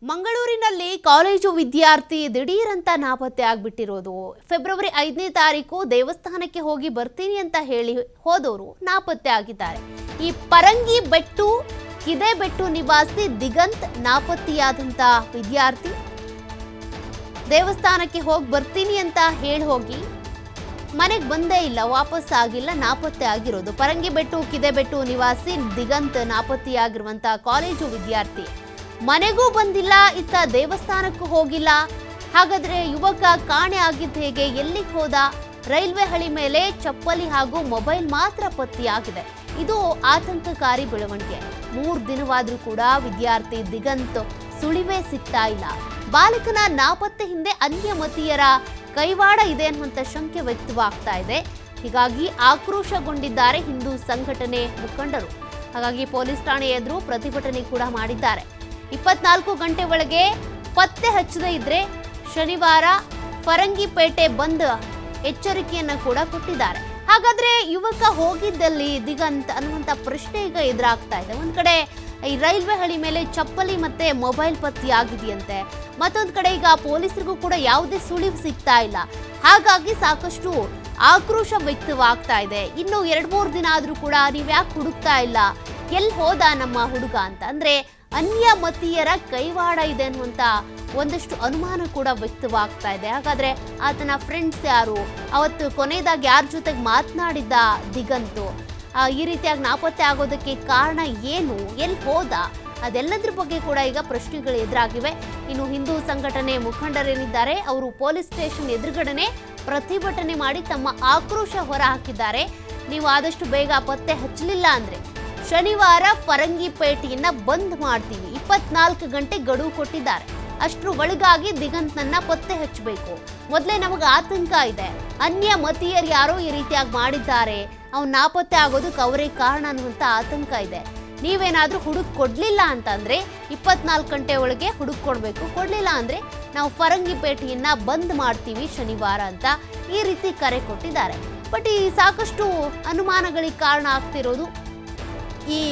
ಮಂಗಳೂರಿನಲ್ಲಿ ಕಾಲೇಜು ವಿದ್ಯಾರ್ಥಿ ದಿಢೀರಂತ ನಾಪತ್ತೆ ಆಗ್ಬಿಟ್ಟಿರೋದು. ಫೆಬ್ರವರಿ 5ನೇ ತಾರೀಕು ದೇವಸ್ಥಾನಕ್ಕೆ ಹೋಗಿ ಬರ್ತೀನಿ ಅಂತ ಹೇಳಿ ಹೋದವರು ನಾಪತ್ತೆ ಆಗಿದ್ದಾರೆ. ಈ ಪರಂಗಿ ಬೆಟ್ಟು ಕಿದೆಬೆಟ್ಟು ನಿವಾಸಿ ದಿಗಂತ್ ನಾಪತ್ತೆಯಾದಂತ ವಿದ್ಯಾರ್ಥಿ ದೇವಸ್ಥಾನಕ್ಕೆ ಹೋಗಿ ಬರ್ತೀನಿ ಅಂತ ಹೇಳಿ ಹೋಗಿ ಮನೆಗೆ ಬಂದೇ ಇಲ್ಲ, ವಾಪಸ್ ಆಗಿಲ್ಲ, ನಾಪತ್ತೆ ಆಗಿರೋದು. ಪರಂಗಿಬೆಟ್ಟು ಕಿದೆಬೆಟ್ಟು ನಿವಾಸಿ ದಿಗಂತ್ ನಾಪತ್ತೆಯಾಗಿರುವಂತ ಕಾಲೇಜು ವಿದ್ಯಾರ್ಥಿ ಮನೆಗೂ ಬಂದಿಲ್ಲ, ಇತ್ತ ದೇವಸ್ಥಾನಕ್ಕೂ ಹೋಗಿಲ್ಲ. ಹಾಗಾದ್ರೆ ಯುವಕ ಕಾಣೆ ಆಗಿದ್ದು ಹೇಗೆ, ಎಲ್ಲಿಗೆ ಹೋದ? ರೈಲ್ವೆ ಹಳಿ ಮೇಲೆ ಚಪ್ಪಲಿ ಹಾಗೂ ಮೊಬೈಲ್ ಮಾತ್ರ ಪತ್ತೆಯಾಗಿದೆ. ಇದು ಆತಂಕಕಾರಿ ಬೆಳವಣಿಗೆ. 3 ದಿನವಾದ್ರೂ ಕೂಡ ವಿದ್ಯಾರ್ಥಿ ದಿಗಂತ್ ಸುಳಿವೇ ಸಿಗ್ತಾ ಇಲ್ಲ. ಬಾಲಕನ ನಾಪತ್ತೆ ಹಿಂದೆ ಅನ್ಯಮತೀಯರ ಕೈವಾಡ ಇದೆ ಅನ್ನುವಂಥ ಶಂಕೆ ವ್ಯಕ್ತವಾಗ್ತಾ ಇದೆ. ಹೀಗಾಗಿ ಆಕ್ರೋಶಗೊಂಡಿದ್ದಾರೆ ಹಿಂದೂ ಸಂಘಟನೆ ಮುಖಂಡರು. ಹಾಗಾಗಿ ಪೊಲೀಸ್ ಠಾಣೆ ಎದುರು ಪ್ರತಿಭಟನೆ ಕೂಡ ಮಾಡಿದ್ದಾರೆ. 24 ಗಂಟೆ ಒಳಗೆ ಪತ್ತೆ ಹಚ್ಚದೇ ಇದ್ರೆ ಶನಿವಾರ ಫರಂಗಿಪೇಟೆ ಬಂದ್ ಎಚ್ಚರಿಕೆಯನ್ನ ಕೂಡ ಕೊಟ್ಟಿದ್ದಾರೆ. ಹಾಗಾದ್ರೆ ಯುವಕ ಹೋಗಿದ್ದಲ್ಲಿ ದಿಗಂತ್ ಅನ್ನುವಂಥ ಪ್ರಶ್ನೆ ಈಗ ಎದುರಾಗ್ತಾ ಇದೆ. ಒಂದ್ ಕಡೆ ಈ ರೈಲ್ವೆ ಹಳಿ ಮೇಲೆ ಚಪ್ಪಲಿ ಮತ್ತೆ ಮೊಬೈಲ್ ಪತ್ತೆಯಾಗಿದೆಯಂತೆ, ಮತ್ತೊಂದ್ ಕಡೆ ಈಗ ಪೊಲೀಸರಿಗೂ ಕೂಡ ಯಾವುದೇ ಸುಳಿವು ಸಿಗ್ತಾ ಇಲ್ಲ. ಹಾಗಾಗಿ ಸಾಕಷ್ಟು ಆಕ್ರೋಶ ವ್ಯಕ್ತವಾಗ್ತಾ ಇದೆ. ಇನ್ನು 2-3 ದಿನ ಆದ್ರೂ ಕೂಡ ನೀವ್ಯಾಕೆ ಹುಡುಕ್ತಾ ಇಲ್ಲ, ಎಲ್ಲಿ ಹೋದ ನಮ್ಮ ಹುಡುಗ ಅಂತ. ಅಂದ್ರೆ ಅನ್ಯಮತೀಯರ ಕೈವಾಡ ಇದೆ ಅನ್ನುವಂತ ಒಂದಷ್ಟು ಅನುಮಾನ ಕೂಡ ವ್ಯಕ್ತವಾಗ್ತಾ ಇದೆ. ಹಾಗಾದ್ರೆ ಆತನ ಫ್ರೆಂಡ್ಸ್ ಯಾರು, ಅವತ್ತು ಕೊನೆಯದಾಗಿ ಯಾರ ಜೊತೆಗೆ ಮಾತನಾಡಿದ್ದ ದಿಗಂತು, ಈ ರೀತಿಯಾಗಿ ನಾಪತ್ತೆ ಆಗೋದಕ್ಕೆ ಕಾರಣ ಏನು, ಎಲ್ಲಿ ಹೋದ, ಅದೆಲ್ಲದ್ರ ಬಗ್ಗೆ ಕೂಡ ಈಗ ಪ್ರಶ್ನೆಗಳು ಎದುರಾಗಿವೆ. ಇನ್ನು ಹಿಂದೂ ಸಂಘಟನೆ ಮುಖಂಡರೇನಿದ್ದಾರೆ ಅವರು ಪೊಲೀಸ್ ಸ್ಟೇಷನ್ ಎದುರುಗಡೆನೆ ಪ್ರತಿಭಟನೆ ಮಾಡಿ ತಮ್ಮ ಆಕ್ರೋಶ ಹೊರ ಹಾಕಿದ್ದಾರೆ. ನೀವು ಆದಷ್ಟು ಬೇಗ ಪತ್ತೆ ಹಚ್ಚಲಿಲ್ಲ ಅಂದ್ರೆ ಶನಿವಾರ ಫರಂಗಿಪೇಟೆಯನ್ನ ಬಂದ್ ಮಾಡ್ತೀವಿ, 24 ಗಂಟೆ ಗಡುವು ಕೊಟ್ಟಿದ್ದಾರೆ. ಅಷ್ಟರ ಒಳಗಾಗಿ ದಿಗಂತ್ನನ್ನ ಪತ್ತೆ ಹಚ್ಚಬೇಕು. ಮೊದಲೇ ನಮಗೆ ಆತಂಕ ಇದೆ, ಅನ್ಯಮತೀಯರು ಯಾರೋ ಈ ರೀತಿಯಾಗಿ ಮಾಡಿದ್ದಾರೆ, ಅವ್ನು ನಾಪತ್ತೆ ಆಗೋದಕ್ಕೆ ಅವರೇ ಕಾರಣ ಅನ್ನುವಂಥ ಆತಂಕ ಇದೆ. ನೀವೇನಾದ್ರೂ ಹುಡುಕ್ ಕೊಡ್ಲಿಲ್ಲ ಅಂತಂದ್ರೆ 24 ಗಂಟೆ ಒಳಗೆ ಹುಡುಕ್ ಕೊಡ್ಬೇಕು, ಕೊಡ್ಲಿಲ್ಲ ಅಂದ್ರೆ ನಾವು ಫರಂಗಿಪೇಟೆಯನ್ನ ಬಂದ್ ಮಾಡ್ತೀವಿ ಶನಿವಾರ ಅಂತ ಈ ರೀತಿ ಕರೆ ಕೊಟ್ಟಿದ್ದಾರೆ. ಬಟ್ ಈ ಸಾಕಷ್ಟು ಅನುಮಾನಗಳಿಗೆ ಕಾರಣ ಆಗ್ತಿರೋದು ಈ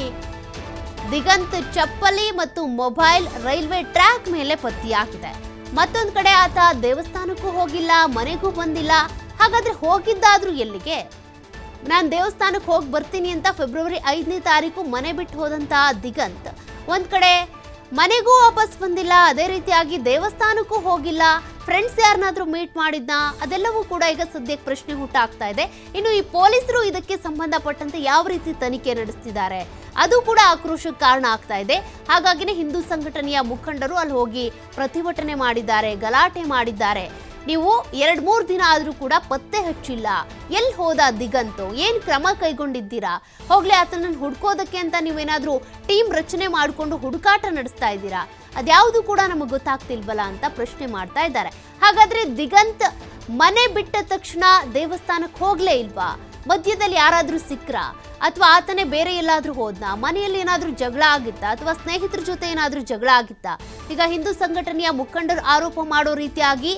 ದಿಗಂತ್ ಚಪ್ಪಲಿ ಮತ್ತು ಮೊಬೈಲ್ ರೈಲ್ವೆ ಟ್ರ್ಯಾಕ್ ಮೇಲೆ ಪತ್ತೆಯಾಗಿದೆ. ಮತ್ತೊಂದು ಕಡೆ ಆತ ದೇವಸ್ಥಾನಕ್ಕೂ ಹೋಗಿಲ್ಲ, ಮನೆಗೂ ಬಂದಿಲ್ಲ. ಹಾಗಾದ್ರೆ ಹೋಗಿದ್ದಾದ್ರೂ ಎಲ್ಲಿಗೆ? ನಾನು ದೇವಸ್ಥಾನಕ್ಕೆ ಹೋಗಿ ಬರ್ತೀನಿ ಅಂತ ಫೆಬ್ರವರಿ 5ನೇ ತಾರೀಕು ಮನೆ ಬಿಟ್ಟು ಹೋದಂತ ದಿಗಂತ್ ಒಂದ್ ಕಡೆ ಮನೆಗೂ ವಾಪಸ್ ಬಂದಿಲ್ಲ, ಅದೇ ರೀತಿಯಾಗಿ ದೇವಸ್ಥಾನಕ್ಕೂ ಹೋಗಿಲ್ಲ, ಫ್ರೆಂಡ್ಸ್ ಯಾರನ್ನಾದ್ರೂ ಮೀಟ್ ಮಾಡಿದ್ನಾ, ಅದೆಲ್ಲವೂ ಕೂಡ ಈಗ ಸದ್ಯಕ್ಕೆ ಪ್ರಶ್ನೆ ಹುಟ್ಟಾಗ್ತಾ ಇದೆ. ಇನ್ನು ಈ ಪೊಲೀಸರು ಇದಕ್ಕೆ ಸಂಬಂಧಪಟ್ಟಂತೆ ಯಾವ ರೀತಿ ತನಿಖೆ ನಡೆಸ್ತಿದ್ದಾರೆ ಅದು ಕೂಡ ಆಕ್ರೋಶಕ್ಕೆ ಕಾರಣ ಆಗ್ತಾ ಇದೆ. ಹಾಗಾಗಿನೇ ಹಿಂದೂ ಸಂಘಟನೆಯ ಮುಖಂಡರು ಅಲ್ಲಿ ಹೋಗಿ ಪ್ರತಿಭಟನೆ ಮಾಡಿದ್ದಾರೆ, ಗಲಾಟೆ ಮಾಡಿದ್ದಾರೆ. ನೀವು 2-3 ದಿನ ಆದ್ರೂ ಕೂಡ ಪತ್ತೆ ಹಚ್ಚಿಲ್ಲ, ಎಲ್ಲಿ ಹೋದ ದಿಗಂತು, ಏನ್ ಕ್ರಮ ಕೈಗೊಂಡಿದ್ದೀರಾ? ಹೋಗ್ಲಿ ಆತನನ್ನು ಹುಡ್ಕೋದಕ್ಕೆ ಅಂತ ನೀವೇನಾದ್ರೂ ಟೀಮ್ ರಚನೆ ಮಾಡಿಕೊಂಡು ಹುಡುಕಾಟ ನಡೆಸ್ತಾ ಇದ್ದೀರಾ? ಅದ್ಯಾವುದು ಕೂಡ ನಮಗೆ ಗೊತ್ತಾಗ್ತಿಲ್ವಲ್ಲ ಅಂತ ಪ್ರಶ್ನೆ ಮಾಡ್ತಾ ಇದ್ದಾರೆ. ಹಾಗಾದ್ರೆ ದಿಗಂತ್ ಮನೆ ಬಿಟ್ಟ ತಕ್ಷಣ ದೇವಸ್ಥಾನಕ್ಕೆ ಹೋಗ್ಲೇ ಇಲ್ವಾ? ಮಧ್ಯದಲ್ಲಿ ಯಾರಾದ್ರೂ ಸಿಕ್ರಾ, ಅಥವಾ ಆತನೇ ಬೇರೆ ಎಲ್ಲಾದ್ರೂ ಹೋದ್ನಾ? ಮನೆಯಲ್ಲಿ ಏನಾದ್ರೂ ಜಗಳ ಆಗಿತ್ತಾ, ಅಥವಾ ಸ್ನೇಹಿತರ ಜೊತೆ ಏನಾದ್ರೂ ಜಗಳ ಆಗಿತ್ತಾ? ಈಗ ಹಿಂದೂ ಸಂಘಟನೆಯ ಮುಖಂಡರು ಆರೋಪ ಮಾಡೋ ರೀತಿಯಾಗಿ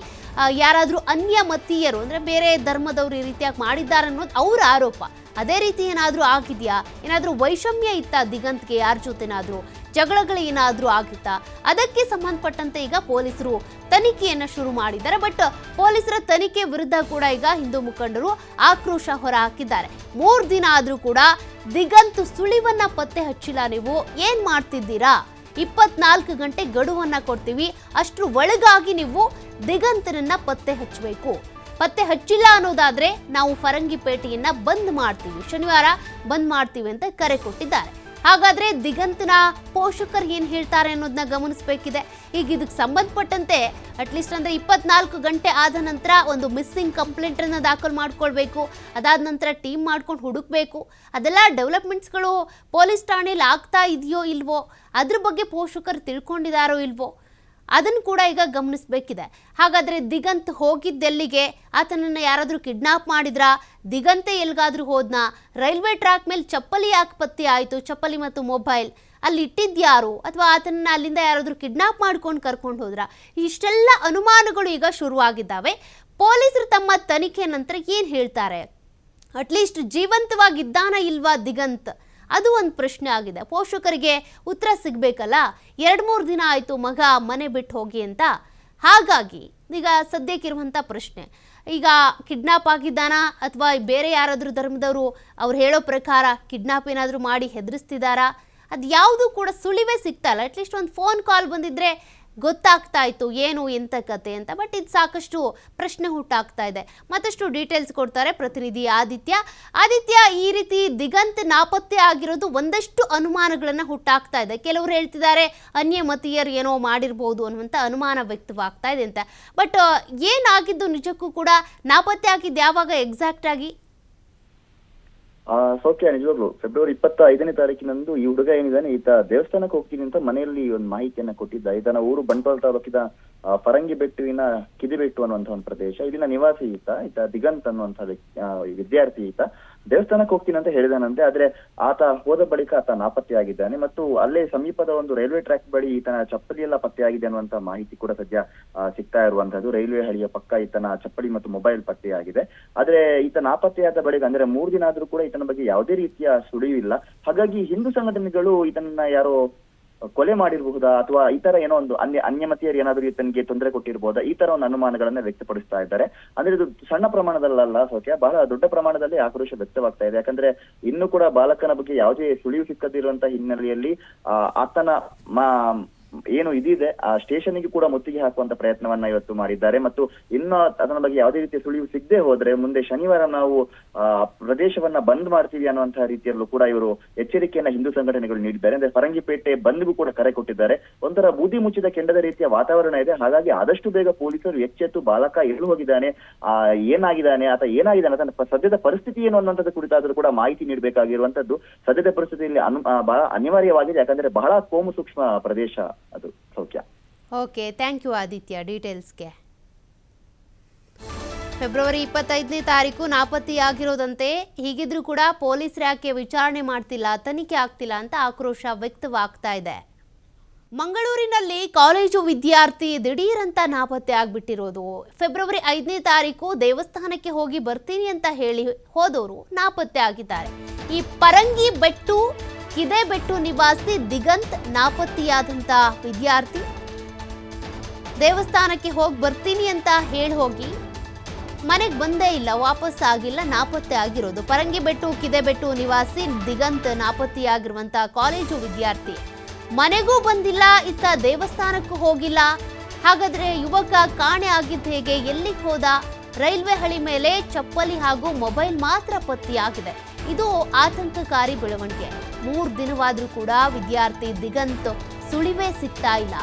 ಯಾರಾದ್ರೂ ಅನ್ಯಮತೀಯರು ಅಂದ್ರೆ ಬೇರೆ ಧರ್ಮದವರು ಈ ರೀತಿಯಾಗಿ ಮಾಡಿದ್ದಾರೆ ಅನ್ನೋದು ಅವರ ಆರೋಪ. ಅದೇ ರೀತಿ ಏನಾದ್ರೂ ಆಗಿದೆಯಾ? ಏನಾದ್ರೂ ವೈಷಮ್ಯ ಇತ್ತಾ ದಿಗಂತ್ಗೆ? ಯಾರ ಜೊತೆನಾದ್ರೂ ಜಗಳಗಳು ಏನಾದ್ರೂ ಆಗಿತ್ತಾ? ಅದಕ್ಕೆ ಸಂಬಂಧಪಟ್ಟಂತೆ ಈಗ ಪೊಲೀಸರು ತನಿಖೆಯನ್ನ ಶುರು ಮಾಡಿದ್ದಾರೆ. ಬಟ್ ಪೊಲೀಸರ ತನಿಖೆ ವಿರುದ್ಧ ಕೂಡ ಈಗ ಹಿಂದೂ ಮುಖಂಡರು ಆಕ್ರೋಶ ಹೊರ ಹಾಕಿದ್ದಾರೆ. 3 ದಿನ ಆದ್ರೂ ಕೂಡ ದಿಗಂತ್ ಸುಳಿವನ್ನ ಪತ್ತೆ ಹಚ್ಚಿಲ್ಲ, ನೀವು ಏನ್ ಮಾಡ್ತಿದ್ದೀರಾ? 24 ಗಂಟೆ ಗಡುವನ್ನ ಕೊಡ್ತೀವಿ, ಅಷ್ಟ್ರ ಒಳಗಾಗಿ ನೀವು ದಿಗಂತನನ್ನ ಪತ್ತೆ ಹಚ್ಚಬೇಕು. ಪತ್ತೆ ಹಚ್ಚಿಲ್ಲ ಅನ್ನೋದಾದ್ರೆ ನಾವು ಫರಂಗಿಪೇಟೆಯನ್ನ ಬಂದ್ ಮಾಡ್ತೀವಿ, ಶನಿವಾರ ಬಂದ್ ಮಾಡ್ತೀವಿ ಅಂತ ಕರೆ ಕೊಟ್ಟಿದ್ದಾರೆ. ಹಾಗಾದ್ರೆ ದಿಗಂತನ ಪೋಷಕರು ಏನ್ ಹೇಳ್ತಾರೆ ಅನ್ನೋದನ್ನ ಗಮನಿಸಬೇಕಿದೆ. ಈಗ ಇದಕ್ಕೆ ಸಂಬಂಧಪಟ್ಟಂತೆ ಅಟ್ಲೀಸ್ಟ್ ಅಂದ್ರೆ 24 ಗಂಟೆ ಆದ ನಂತರ ಒಂದು ಮಿಸ್ಸಿಂಗ್ ಕಂಪ್ಲೇಂಟ್ ಅನ್ನ ದಾಖಲು ಮಾಡ್ಕೊಳ್ಬೇಕು. ಅದಾದ ನಂತರ ಟೀಮ್ ಮಾಡ್ಕೊಂಡು ಹುಡುಕ್ಬೇಕು. ಅದೆಲ್ಲ ಡೆವಲಪ್ಮೆಂಟ್ಸ್ಗಳು ಪೊಲೀಸ್ ಠಾಣೆಯಲ್ಲಿ ಆಗ್ತಾ ಇದೆಯೋ ಇಲ್ವೋ, ಅದ್ರ ಬಗ್ಗೆ ಪೋಷಕರು ತಿಳ್ಕೊಂಡಿದಾರೋ ಇಲ್ವೋ, ಅದನ್ನು ಕೂಡ ಈಗ ಗಮನಿಸಬೇಕಿದೆ. ಹಾಗಾದ್ರೆ ದಿಗಂತ್ ಹೋಗಿದ್ದೆಲ್ಲಿಗೆ? ಆತನನ್ನ ಯಾರಾದ್ರೂ ಕಿಡ್ನಾಪ್ ಮಾಡಿದ್ರಾ? ದಿಗಂತೆ ಎಲ್ಗಾದ್ರೂ ಹೋದ್ನಾ? ರೈಲ್ವೆ ಟ್ರ್ಯಾಕ್ ಮೇಲೆ ಚಪ್ಪಲಿ ಯಾಕೆ ಪತ್ತೆ ಆಯಿತು? ಚಪ್ಪಲಿ ಮತ್ತು ಮೊಬೈಲ್ ಅಲ್ಲಿ ಇಟ್ಟಿದ್ಯಾರು? ಅಥವಾ ಆತನನ್ನ ಅಲ್ಲಿಂದ ಯಾರಾದ್ರೂ ಕಿಡ್ನಾಪ್ ಮಾಡ್ಕೊಂಡು ಕರ್ಕೊಂಡು ಹೋದ್ರಾ? ಇಷ್ಟೆಲ್ಲ ಅನುಮಾನಗಳು ಈಗ ಶುರುವಾಗಿದ್ದಾವೆ. ಪೊಲೀಸರು ತಮ್ಮ ತನಿಖೆ ನಂತರ ಏನು ಹೇಳ್ತಾರೆ? ಅಟ್ಲೀಸ್ಟ್ ಜೀವಂತವಾಗಿದ್ದಾನ ಇಲ್ವಾ ದಿಗಂತ್ ಅದು ಒಂದು ಪ್ರಶ್ನೆ ಆಗಿದೆ. ಪೋಷಕರಿಗೆ ಉತ್ತರ ಸಿಗಬೇಕಲ್ಲ. 2-3 ದಿನ ಆಯಿತು ಮಗ ಮನೆ ಬಿಟ್ಟು ಹೋಗಿ ಅಂತ. ಹಾಗಾಗಿ ಈಗ ಸದ್ಯಕ್ಕಿರುವಂಥ ಪ್ರಶ್ನೆ, ಈಗ ಕಿಡ್ನಾಪ್ ಆಗಿದ್ದಾನಾ ಅಥವಾ ಬೇರೆ ಯಾರಾದರೂ ಧರ್ಮದವರು ಅವ್ರು ಹೇಳೋ ಪ್ರಕಾರ ಕಿಡ್ನಾಪ್ ಏನಾದರೂ ಮಾಡಿ ಹೆದರಿಸ್ತಿದ್ದಾರಾ? ಅದು ಯಾವುದೂ ಕೂಡ ಸುಳಿವೇ ಸಿಗ್ತಾ ಇಲ್ಲ. ಅಟ್ಲೀಸ್ಟ್ ಒಂದು ಫೋನ್ ಕಾಲ್ ಬಂದಿದ್ದರೆ ಗೊತ್ತಾಗ್ತಾ ಇತ್ತು ಏನು ಎಂಥ ಕತೆ ಅಂತ. ಬಟ್ ಇದು ಸಾಕಷ್ಟು ಪ್ರಶ್ನೆ ಹುಟ್ಟಾಗ್ತಾ ಇದೆ. ಮತ್ತಷ್ಟು ಡೀಟೇಲ್ಸ್ ಕೊಡ್ತಾರೆ ಪ್ರತಿನಿಧಿ ಆದಿತ್ಯ. ಈ ರೀತಿ ದಿಗಂತ್ ನಾಪತ್ತೆ ಆಗಿರೋದು ಒಂದಷ್ಟು ಅನುಮಾನಗಳನ್ನು ಹುಟ್ಟಾಗ್ತಾ ಇದೆ. ಕೆಲವರು ಹೇಳ್ತಿದ್ದಾರೆ ಅನ್ಯಮತೀಯರು ಏನೋ ಮಾಡಿರ್ಬೋದು ಅನ್ನುವಂಥ ಅನುಮಾನ ವ್ಯಕ್ತವಾಗ್ತಾ ಇದೆ ಅಂತ. ಬಟ್ ಏನಾಗಿದ್ದು ನಿಜಕ್ಕೂ ಕೂಡ ನಾಪತ್ತೆ ಆಗಿದ್ದು ಯಾವಾಗ ಎಕ್ಸಾಕ್ಟ್ ಆಗಿ? ಸೌಖ್ಯ, ನಿಜವಾಗ್ಲು ಫೆಬ್ರವರಿ 25ನೇ ತಾರೀಕಿನಂದು ಈ ಹುಡುಗ ಏನಿದ್ದಾನೆ ಈತ ದೇವಸ್ಥಾನಕ್ಕೆ ಹೋಗ್ತೀನಿ ಅಂತ ಮನೆಯಲ್ಲಿ ಒಂದು ಮಾಹಿತಿಯನ್ನ ಕೊಟ್ಟಿದ್ದ. ಈತನ ಊರು ಬಂಟ್ವಾಳ ತಾಲೂಕಿನ ಫರಂಗಿ ಬೆಟ್ಟುವಿನ ಕಿದಿಬೆಟ್ಟು ಅನ್ನುವಂಥ ಒಂದು ಪ್ರದೇಶ. ಇಲ್ಲಿನ ನಿವಾಸಿ ಈತ ದಿಗಂತ್ ಅನ್ನುವಂಥ ವಿದ್ಯಾರ್ಥಿ. ಈತ ದೇವಸ್ಥಾನಕ್ಕೆ ಹೋಗ್ತೀನಿ ಅಂತ ಹೇಳಿದಾನಂತೆ. ಆದ್ರೆ ಆತ ಹೋದ ಬಳಿಕ ಆತ ನಾಪತ್ತೆಯಾಗಿದ್ದಾನೆ ಮತ್ತು ಅಲ್ಲೇ ಸಮೀಪದ ಒಂದು ರೈಲ್ವೆ ಟ್ರ್ಯಾಕ್ ಬಳಿ ಈತನ ಚಪ್ಪಲಿ ಎಲ್ಲ ಪತ್ತೆಯಾಗಿದೆ ಅನ್ನುವಂತ ಮಾಹಿತಿ ಕೂಡ ಸದ್ಯ ಸಿಗ್ತಾ ಇರುವಂತದ್ದು. ರೈಲ್ವೆ ಹಳಿಯ ಪಕ್ಕ ಈತನ ಚಪ್ಪಲಿ ಮತ್ತು ಮೊಬೈಲ್ ಪತ್ತೆಯಾಗಿದೆ. ಆದ್ರೆ ಈತ ನಾಪತ್ತೆಯಾದ ಬಳಿಕ ಅಂದ್ರೆ 3 ದಿನ ಆದ್ರೂ ಕೂಡ ಈತನ ಬಗ್ಗೆ ಯಾವುದೇ ರೀತಿಯ ಸುಳಿವು ಇಲ್ಲ. ಹಾಗಾಗಿ ಹಿಂದೂ ಸಂಘಟನೆಗಳು ಇದನ್ನ ಯಾರೋ ಕೊಲೆ ಮಾಡಿರಬಹುದಾ ಅಥವಾ ಈ ತರ ಏನೋ ಒಂದು ಅನ್ಯಮತೀಯರು ಏನಾದರೂ ಈತನಿಗೆ ತೊಂದರೆ ಕೊಟ್ಟಿರಬಹುದಾ, ಈ ತರ ಒಂದು ಅನುಮಾನಗಳನ್ನ ವ್ಯಕ್ತಪಡಿಸ್ತಾ ಇದ್ದಾರೆ. ಅಂದ್ರೆ ಇದು ಸಣ್ಣ ಪ್ರಮಾಣದಲ್ಲ ಸೌಖ್ಯ, ಬಹಳ ದೊಡ್ಡ ಪ್ರಮಾಣದಲ್ಲಿ ಆಕ್ರೋಶ ವ್ಯಕ್ತವಾಗ್ತಾ ಇದೆ. ಯಾಕಂದ್ರೆ ಇನ್ನು ಕೂಡ ಬಾಲಕನ ಬಗ್ಗೆ ಯಾವುದೇ ಸುಳಿವು ಸಿಕ್ಕದಿರುವಂತಹ ಹಿನ್ನೆಲೆಯಲ್ಲಿ ಆತನ ಏನು ಇದಿದೆ ಆ ಸ್ಟೇಷನ್ಗೆ ಕೂಡ ಮುತ್ತಿಗೆ ಹಾಕುವಂತ ಪ್ರಯತ್ನವನ್ನ ಇವತ್ತು ಮಾಡಿದ್ದಾರೆ. ಮತ್ತು ಇನ್ನು ಅದರ ಬಗ್ಗೆ ಯಾವುದೇ ರೀತಿಯ ಸುಳಿವು ಸಿಗದೆ ಹೋದ್ರೆ ಮುಂದೆ ಶನಿವಾರ ನಾವು ಪ್ರದೇಶವನ್ನ ಬಂದ್ ಮಾಡ್ತೀವಿ ಅನ್ನುವಂತಹ ರೀತಿಯಲ್ಲೂ ಕೂಡ ಇವರು ಎಚ್ಚರಿಕೆಯನ್ನ ಹಿಂದೂ ಸಂಘಟನೆಗಳು ನೀಡಿದ್ದಾರೆ. ಅಂದ್ರೆ ಫರಂಗಿಪೇಟೆ ಬಂದ್ಗೂ ಕೂಡ ಕರೆ ಕೊಟ್ಟಿದ್ದಾರೆ. ಒಂಥರ ಬೂದಿ ಮುಚ್ಚಿದ ಕೆಂಡದ ರೀತಿಯ ವಾತಾವರಣ ಇದೆ. ಹಾಗಾಗಿ ಆದಷ್ಟು ಬೇಗ ಪೊಲೀಸರು ಎಚ್ಚೆತ್ತು ಬಾಲಕ ಎಲ್ಲಿ ಹೋಗಿದ್ದಾನೆ, ಏನಾಗಿದ್ದಾನೆ ಅಥವಾ ಸದ್ಯದ ಪರಿಸ್ಥಿತಿ ಏನು ಅನ್ನುವಂಥದ್ದು ಕುರಿತಾದ್ರೂ ಕೂಡ ಮಾಹಿತಿ ನೀಡಬೇಕಾಗಿರುವಂತದ್ದು ಸದ್ಯದ ಪರಿಸ್ಥಿತಿಯಲ್ಲಿ ಬಹಳ ಅನಿವಾರ್ಯವಾಗಿದೆ. ಯಾಕಂದ್ರೆ ಬಹಳ ಕೋಮು ಸೂಕ್ಷ್ಮ ಪ್ರದೇಶ ಅದು. ಸೌಖ್ಯ. ಓಕೆ, ಥ್ಯಾಂಕ್ ಯು ಆದಿತ್ಯ ಡೀಟೇಲ್ಸ್ಗೆ. ಫೆಬ್ರವರಿ 25ನೇ ತಾರೀಕು ನಾಪತ್ತೆಯಾಗಿರೋದಂತೆ. ಹೀಗಿದ್ರೂ ಕೂಡ ಪೊಲೀಸರು ಯಾಕೆ ವಿಚಾರಣೆ ಮಾಡ್ತಿಲ್ಲ, ತನಿಖೆ ಆಗ್ತಿಲ್ಲ ಅಂತ ಆಕ್ರೋಶ ವ್ಯಕ್ತವಾಗ್ತಾ ಇದೆ. ಮಂಗಳೂರಿನಲ್ಲಿ ಕಾಲೇಜು ವಿದ್ಯಾರ್ಥಿ ದಿಢೀರಂತ ನಾಪತ್ತೆ ಆಗ್ಬಿಟ್ಟಿರೋದು. ಫೆಬ್ರವರಿ 5ನೇ ತಾರೀಕು ದೇವಸ್ಥಾನಕ್ಕೆ ಹೋಗಿ ಬರ್ತೀನಿ ಅಂತ ಹೇಳಿ ಹೋದವರು ನಾಪತ್ತೆ ಆಗಿದ್ದಾರೆ. ಈ ಪರಂಗಿ ಬೆಟ್ಟು ಕಿದೆಬೆಟ್ಟು ನಿವಾಸಿ ದಿಗಂತ್ ನಾಪತ್ತೆಯಾದಂಥ ವಿದ್ಯಾರ್ಥಿ ದೇವಸ್ಥಾನಕ್ಕೆ ಹೋಗಿ ಬರ್ತೀನಿ ಅಂತ ಹೇಳಿ ಹೋಗಿ ಮನೆಗೆ ಬಂದೇ ಇಲ್ಲ, ವಾಪಸ್ ಆಗಿಲ್ಲ, ನಾಪತ್ತೆ ಆಗಿರೋದು. ಪರಂಗಿಬೆಟ್ಟು ಕಿದೆಬೆಟ್ಟು ನಿವಾಸಿ ದಿಗಂತ್ ನಾಪತ್ತೆಯಾಗಿರುವಂಥ ಕಾಲೇಜು ವಿದ್ಯಾರ್ಥಿ ಮನೆಗೂ ಬಂದಿಲ್ಲ, ಇತ್ತ ದೇವಸ್ಥಾನಕ್ಕೂ ಹೋಗಿಲ್ಲ. ಹಾಗಾದ್ರೆ ಯುವಕ ಕಾಣೆ ಆಗಿದ್ದು ಹೇಗೆ, ಎಲ್ಲಿಗೆ ಹೋದ? ರೈಲ್ವೆ ಹಳಿ ಮೇಲೆ ಚಪ್ಪಲಿ ಹಾಗೂ ಮೊಬೈಲ್ ಮಾತ್ರ ಪತ್ತೆಯಾಗಿದೆ. ಇದು ಆತಂಕಕಾರಿ ಬೆಳವಣಿಗೆ. 3 ದಿನವಾದ್ರೂ ಕೂಡ ವಿದ್ಯಾರ್ಥಿ ದಿಗಂತ್ ಸುಳಿವೇ ಸಿಗ್ತಾ ಇಲ್ಲ.